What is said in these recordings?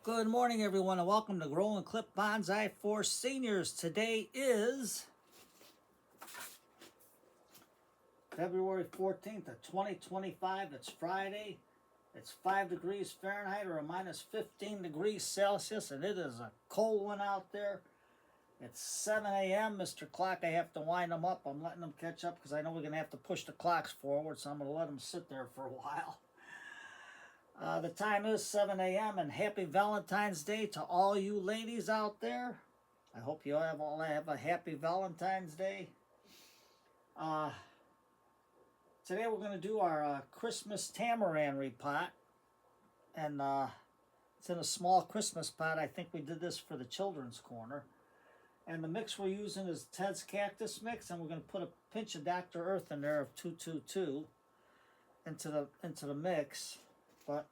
Good morning, everyone, and welcome to Grow and Clip Bonsai for Seniors. Today is February 14th of 2025. It's Friday. It's 5 degrees Fahrenheit or a minus 15 degrees Celsius, and it is a cold one out there. It's 7 a.m. Mr. Clock, I have to wind them up. I'm letting them catch up because I know we're going to have to push the clocks forward, so I'm going to let them sit there for a while. The time is 7 a.m. and happy Valentine's Day to all you ladies out there. I hope you all have a happy Valentine's Day. Today we're going to do our Christmas Tamarind repot. And it's in a small Christmas pot. I think we did this for the children's corner. And the mix we're using is Ted's Cactus Mix. And we're going to put a pinch of Dr. Earth in there of 222 into the mix. But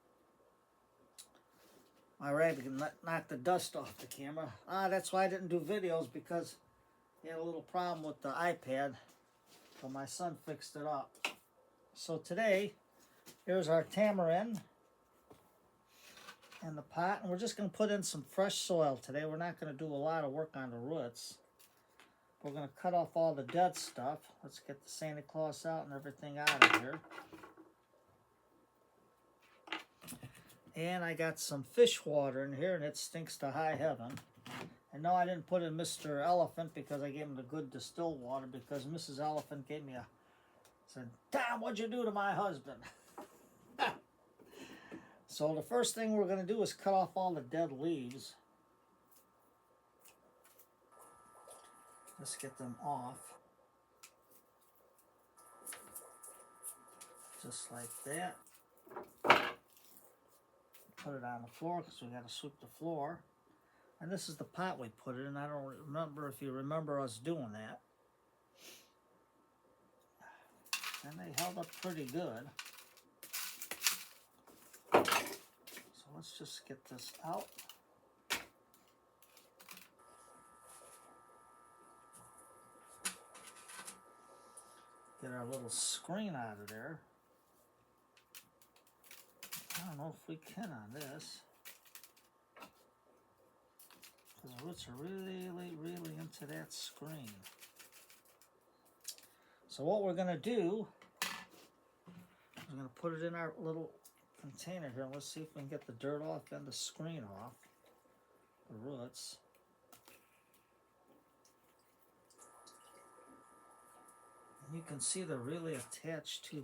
my rabbit knocked the dust off the camera. That's why I didn't do videos, because he had a little problem with the iPad. But my son fixed it up. So today, here's our tamarind in the pot. And we're just going to put in some fresh soil today. We're not going to do a lot of work on the roots. We're going to cut off all the dead stuff. Let's get the Santa Claus out and everything out of here. And I got some fish water in here, and it stinks to high heaven. And no, I didn't put in Mr. Elephant because I gave him the good distilled water, because Mrs. Elephant gave me said, "Tom, what'd you do to my husband?" So the first thing we're going to do is cut off all the dead leaves. Just get them off. Just like that. Put it on the floor because we got to sweep the floor. And this is the pot we put it in. I don't remember if you remember us doing that. And they held up pretty good. So let's just get this out. Get our little screen out of there. I don't know if we can on this, because the roots are really into that screen. So what we're going to do is we're going to put it in our little container here. Let's see if we can get the dirt off and the screen off, the roots. And you can see they're really attached to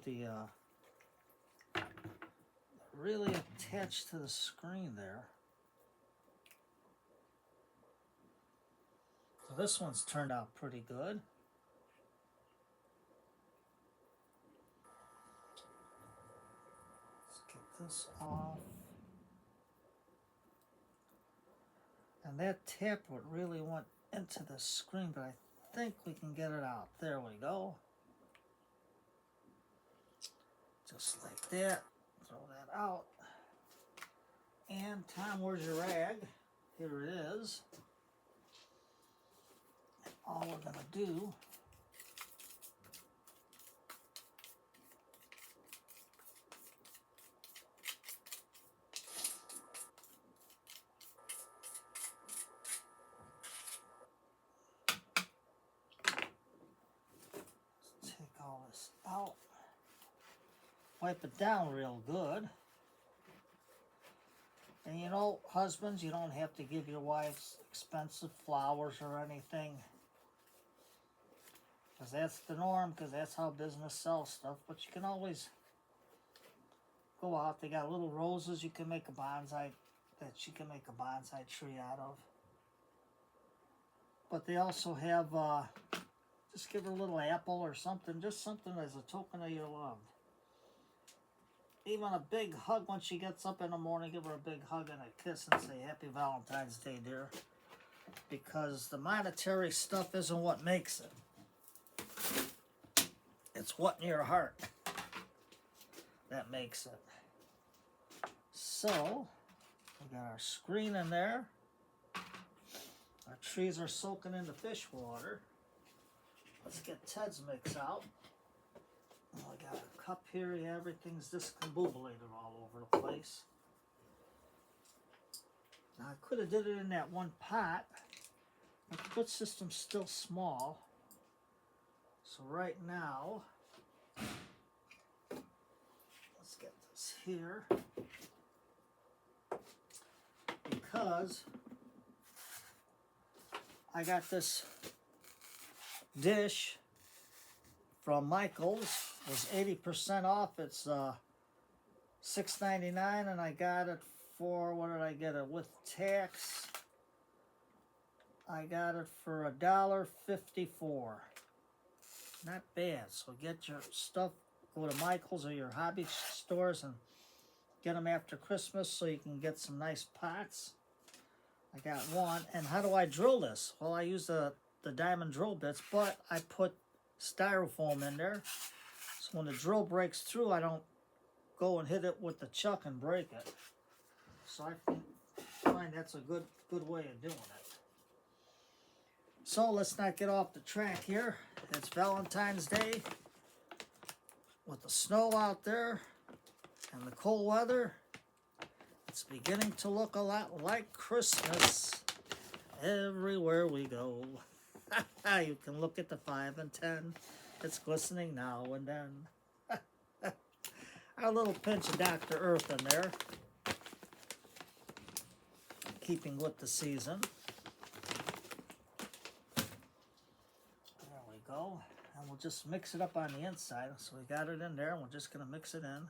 the screen there. So this one's turned out pretty good. Let's get this off. And that tap would really went into the screen, but I think we can get it out. There we go. Just like that. Throw that out. And Tom, where's your rag? Here it is. And all we're going to do is take all this out. Wipe it down real good. And you know, husbands, you don't have to give your wives expensive flowers or anything, because that's the norm, because that's how business sells stuff. But you can always go out. They got little roses you can make a bonsai, that you can make a bonsai tree out of. But they also have, just give her a little apple or something, just something as a token of your love. Even a big hug when she gets up in the morning. Give her a big hug and a kiss and say, "Happy Valentine's Day, dear." Because the monetary stuff isn't what makes it. It's what in your heart that makes it. So, we got our screen in there. Our trees are soaking in the fish water. Let's get Ted's mix out. Oh, I got a cup here. Yeah, everything's discombobulated all over the place. Now I could have did it in that one pot, but the root system's still small. So right now, let's get this here, because I got this dish from Michael's. It was 80% off. It's $6.99, and I got it for, what did I get it with tax? I got it for $1.54. Not bad. So get your stuff, go to Michael's or your hobby stores and get them after Christmas so you can get some nice pots. I got one. And how do I drill this? Well, I use the diamond drill bits, but I put styrofoam in there. So when the drill breaks through, I don't go and hit it with the chuck and break it. So I find that's a good way of doing it. So let's not get off the track here. It's Valentine's Day with the snow out there and the cold weather. It's beginning to look a lot like Christmas everywhere we go. You can look at the 5 and 10. It's glistening now and then. Our little pinch of Dr. Earth in there, keeping with the season. There we go. And we'll just mix it up on the inside. So we got it in there, and we're just going to mix it in.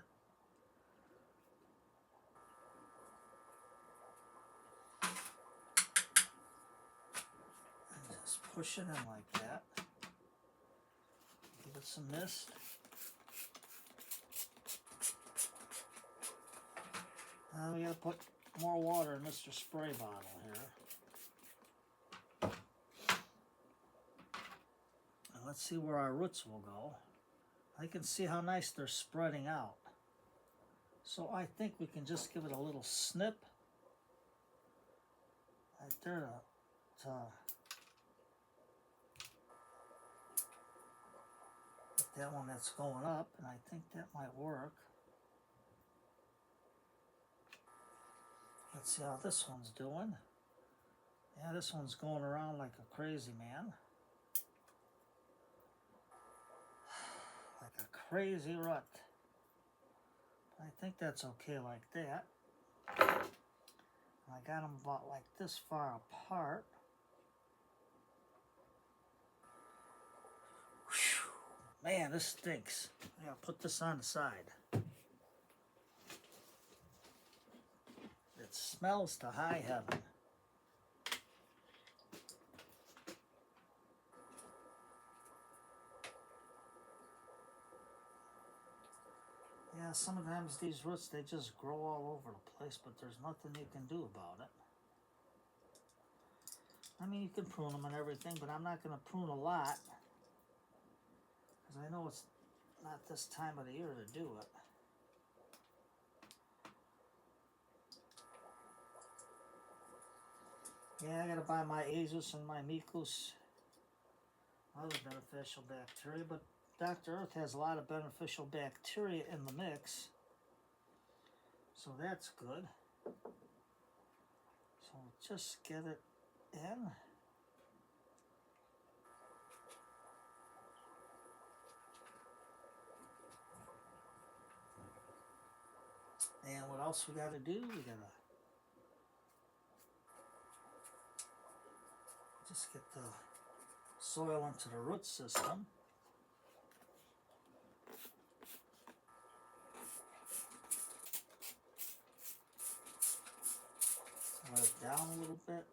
And just push it in like that. Give it some mist. Now we gotta put more water in Mr. Spray bottle here. And let's see where our roots will go. I can see how nice they're spreading out. So I think we can just give it a little snip right there to get that one that's going up, and I think that might work. Let's see how this one's doing. Yeah, this one's going around like a crazy man. Like a crazy rut. I think that's okay like that. I got them about like this far apart. Whew. Man, this stinks. I gotta put this on the side. It smells to high heaven. Yeah, sometimes these roots, they just grow all over the place, but there's nothing you can do about it. I mean, you can prune them and everything, but I'm not going to prune a lot, because I know it's not this time of the year to do it. Yeah, I gotta buy my Azus and my Mikus, other beneficial bacteria, but Dr. Earth has a lot of beneficial bacteria in the mix, so that's good. So just get it in. And what else we gotta do? We gotta just get the soil into the root system. Let it down a little bit.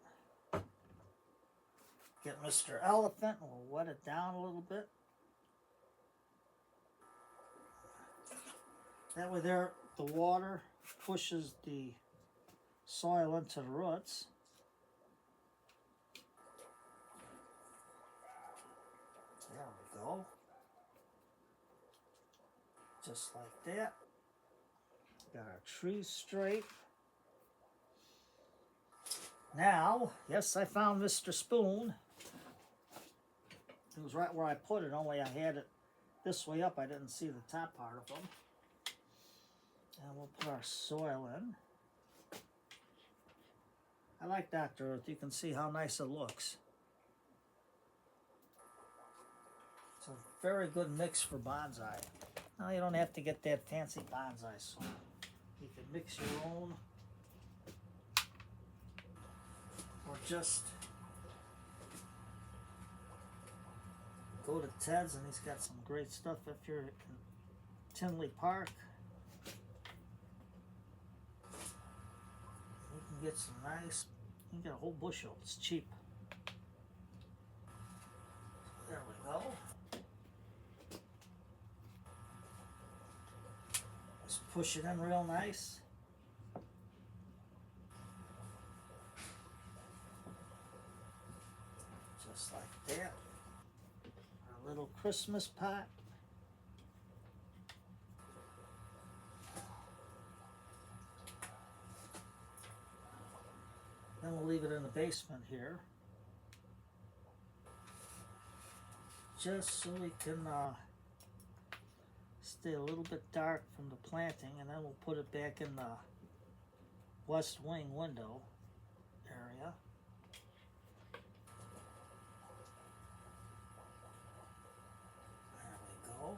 Get Mr. Elephant, and we'll wet it down a little bit. That way there, the water pushes the soil into the roots. There we go. Just like that. Got our trees straight. Now, yes, I found Mr. Spoon. It was right where I put it, only I had it this way up. I didn't see the top part of them. And we'll put our soil in. like Dr. Earth. You can see how nice it looks. It's a very good mix for bonsai. Now you don't have to get that fancy bonsai soil. You can mix your own, or just go to Ted's, and he's got some great stuff if you're in Tinley Park. You can get some nice, you can get a whole bushel, it's cheap. There we go. Just push it in real nice. Just like that. Our little Christmas pot. Then we'll leave it in the basement here, just so we can stay a little bit dark from the planting, and then we'll put it back in the west wing window area. There we go.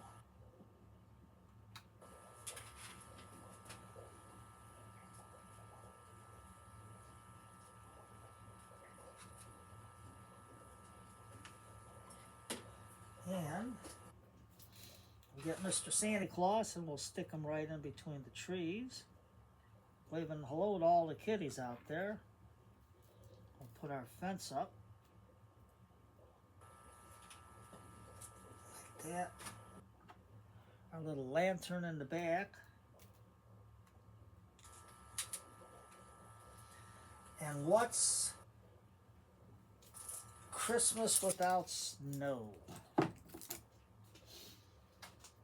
And we get Mr. Santa Claus, and we'll stick him right in between the trees. Waving hello to all the kiddies out there. We'll put our fence up. Like that. Our little lantern in the back. And what's Christmas without snow?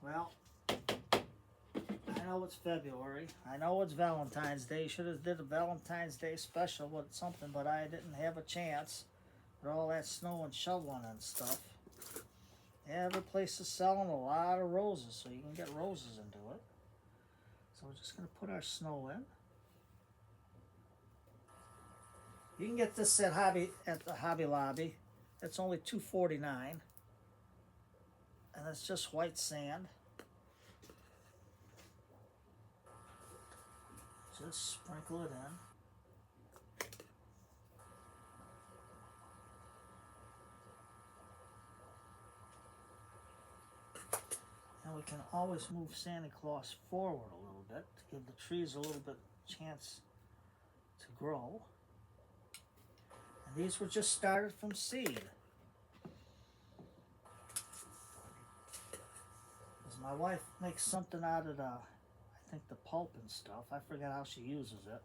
Well, I know it's February. I know it's Valentine's Day. You should have did a Valentine's Day special with something, but I didn't have a chance with all that snow and shoveling and stuff. Every place is selling a lot of roses, so you can get roses into it. So we're just going to put our snow in. You can get this at the Hobby Lobby. It's only $2.49, and it's just white sand. Just sprinkle it in. And we can always move Santa Claus forward a little bit to give the trees a little bit chance to grow. And these were just started from seed. As my wife makes something out of I think the pulp and stuff. I forget how she uses it.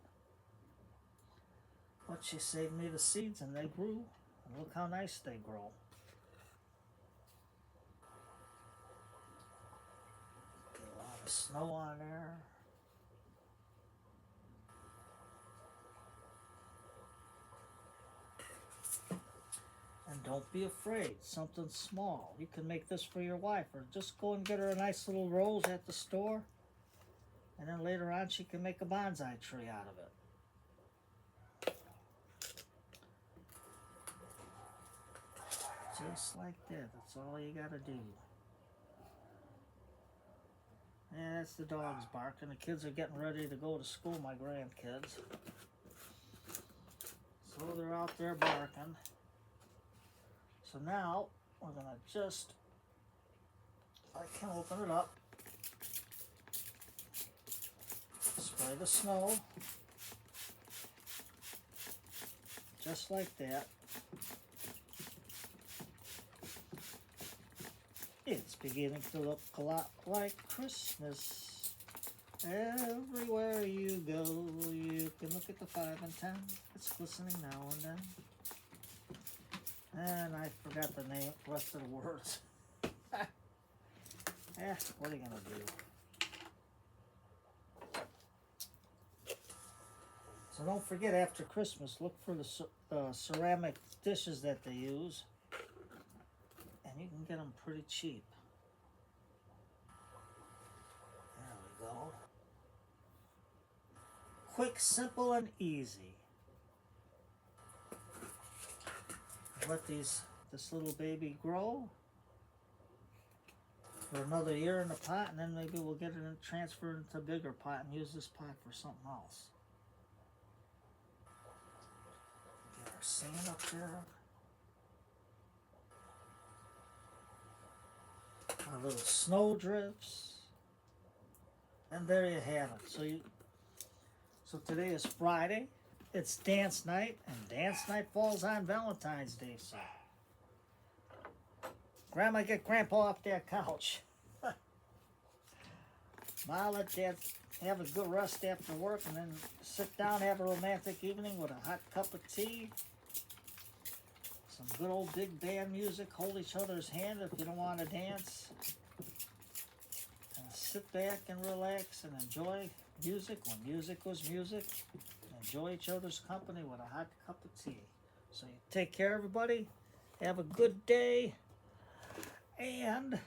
But she saved me the seeds, and they grew. And look how nice they grow. Get a lot of snow on there. And don't be afraid, something small. You can make this for your wife, or just go and get her a nice little rose at the store. And then later on, she can make a bonsai tree out of it. Just like that. That's all you gotta do. And that's the dogs barking. The kids are getting ready to go to school, my grandkids. So they're out there barking. So now, we're gonna just, I can open it up. Spray the snow, just like that. It's beginning to look a lot like Christmas. Everywhere you go, you can look at the 5 and 10. It's glistening now and then. And I forgot the rest of the words. What are you gonna do? So don't forget, after Christmas, look for the ceramic dishes that they use, and you can get them pretty cheap. There we go. Quick, simple, and easy. let this little baby grow for another year in the pot, and then maybe we'll get it transferred into a bigger pot and use this pot for something else. Get our sand up there. Our little snow drifts. And there you have it. So today is Friday. It's dance night, and dance night falls on Valentine's Day. So Grandma, get Grandpa off that couch. Ma, let Dad have a good rest after work, and then sit down, have a romantic evening with a hot cup of tea. Some good old big band music. Hold each other's hand if you don't want to dance. And sit back and relax and enjoy music when music was music. Enjoy each other's company with a hot cup of tea. So you take care, everybody. Have a good day. And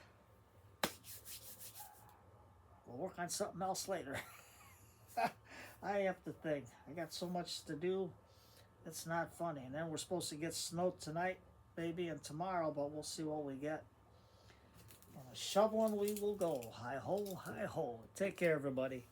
we'll work on something else later. I have to think. I got so much to do. It's not funny. And then we're supposed to get snow tonight, maybe, and tomorrow, but we'll see what we get. And a shoveling we will go. Hi ho, hi ho. Take care, everybody.